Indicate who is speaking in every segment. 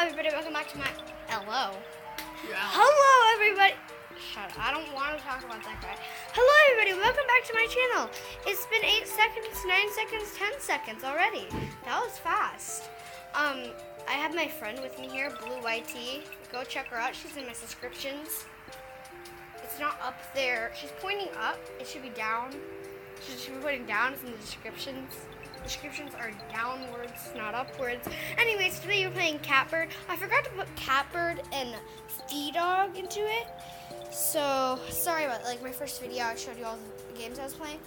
Speaker 1: everybody, welcome back to my... Hello.
Speaker 2: Yeah.
Speaker 1: Hello, everybody. Shut up, I don't want to talk about that guy. Hello, everybody, welcome back to my channel. It's been 8 seconds, 9 seconds, 10 seconds already. That was fast. I have my friend with me here, Blue YT. Go check her out, she's in my subscriptions. It's not up there. She's pointing up, it should be down. She should be pointing down, it's in the descriptions. Descriptions are downwards, not upwards. Anyways, today we're playing Catbird. I forgot to put Catbird and Dog into it. So, sorry about my first video. I showed you all the games I was playing.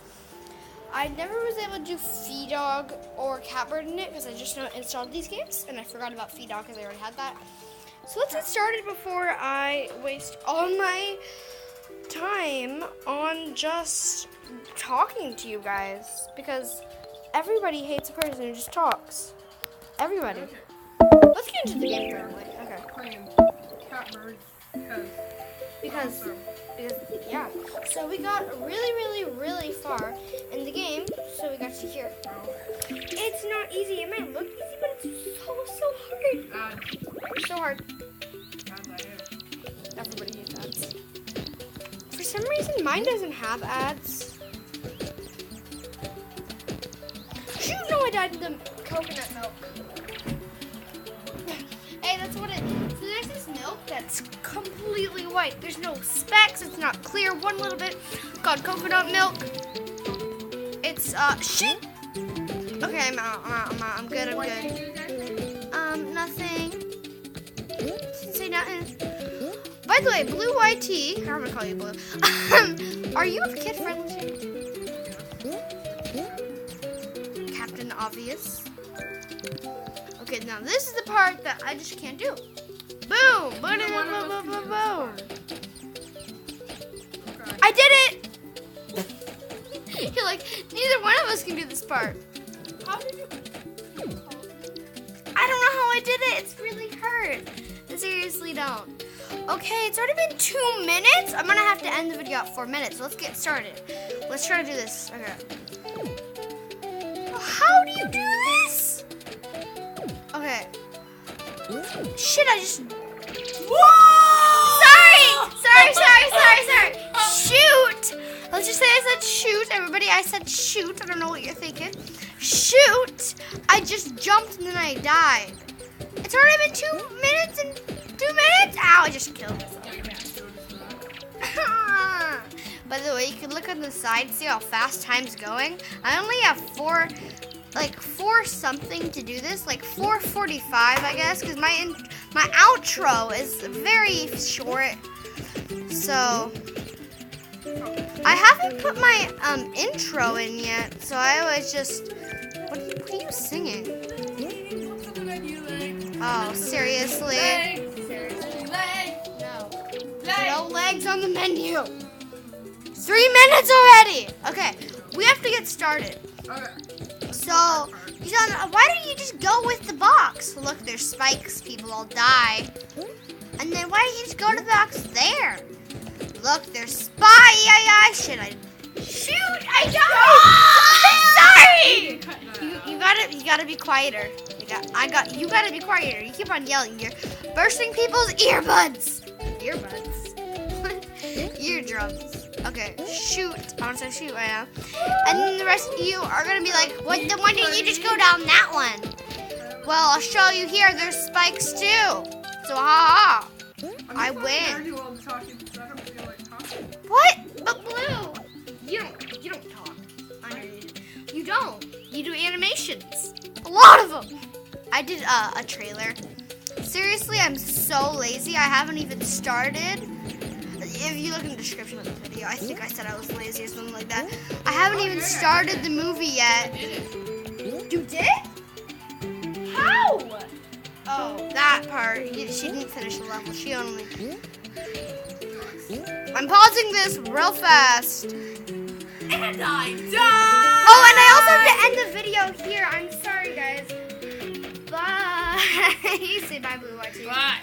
Speaker 1: I never was able to do Dog or Catbird in it because I just installed these games. And I forgot about Dog because I already had that. So let's get started before I waste all my time on just talking to you guys. Because everybody hates a person who just talks. Everybody.
Speaker 2: Okay.
Speaker 1: Let's get into the game currently. Okay.
Speaker 2: Playing Catbird
Speaker 1: Because, yeah. So we got really far in the game. So we got to here. It's not easy. It might look easy, but it's so hard. So hard. Everybody hates ads. For some reason, mine doesn't have ads. Shoot, no, I died in the coconut milk. Hey, that's what it is. So there's this milk that's completely white. There's no specks. It's not clear. One little bit called coconut milk. It's, shit. Okay, I'm out. I'm good. Nothing. Didn't say nothing. By the way, Blue YT, I'm gonna call you Blue. Are you kid friendly? Captain Obvious. Okay, now this is the part that I just can't do. Boom! Boom! I did it! You're like, neither one of us can do this part.
Speaker 2: How did you?
Speaker 1: I don't know how I did it. It's really hurt. I seriously don't. Okay, it's already been 2 minutes. I'm gonna have to end the video at 4 minutes. Let's get started. Let's try to do this. Okay. How do you do this? Okay. Shit, I just...
Speaker 2: Whoa!
Speaker 1: Sorry. Shoot. Let's just say I said shoot. Everybody, I said shoot. I don't know what you're thinking. Shoot. I just jumped and then I died. It's already been 2 minutes and 2 minutes. Ow, I just killed myself. By the way, you can look on the side, see how fast time's going. I only have 4 something to do this, like 4:45, I guess, because my outro is very short. So I haven't put my intro in yet, so I always just. What are you singing? Oh, seriously? No legs on the menu. 3 minutes already. Okay, we have to get started.
Speaker 2: Okay.
Speaker 1: So, why don't you just go with the box? Look, there's spikes. People will die. And then why don't you just go to the box there? Look, there's Shoot, I died. Sorry. You gotta be quieter. You gotta be quieter. You keep on yelling. You're bursting people's earbuds. Eardrums. Okay, shoot. I want to say shoot right now. And then the rest of you are going to be like, why didn't you just go down that one? Well, I'll show you here. There's spikes too. So, ha. I win. What? But Blue, you don't talk. I know you do. You don't. You do animations. A lot of them. I did a trailer. Seriously, I'm so lazy. I haven't even started. If you look in the description of the video, I think I said I was lazy or something like that. I haven't even started the movie yet. You did? How? Oh, that part. She didn't finish the level. She only... I'm pausing this real fast.
Speaker 2: And I died!
Speaker 1: Oh, and I also have to end the video here. I'm sorry, guys. Bye. You say bye, Blue YT.
Speaker 2: Bye.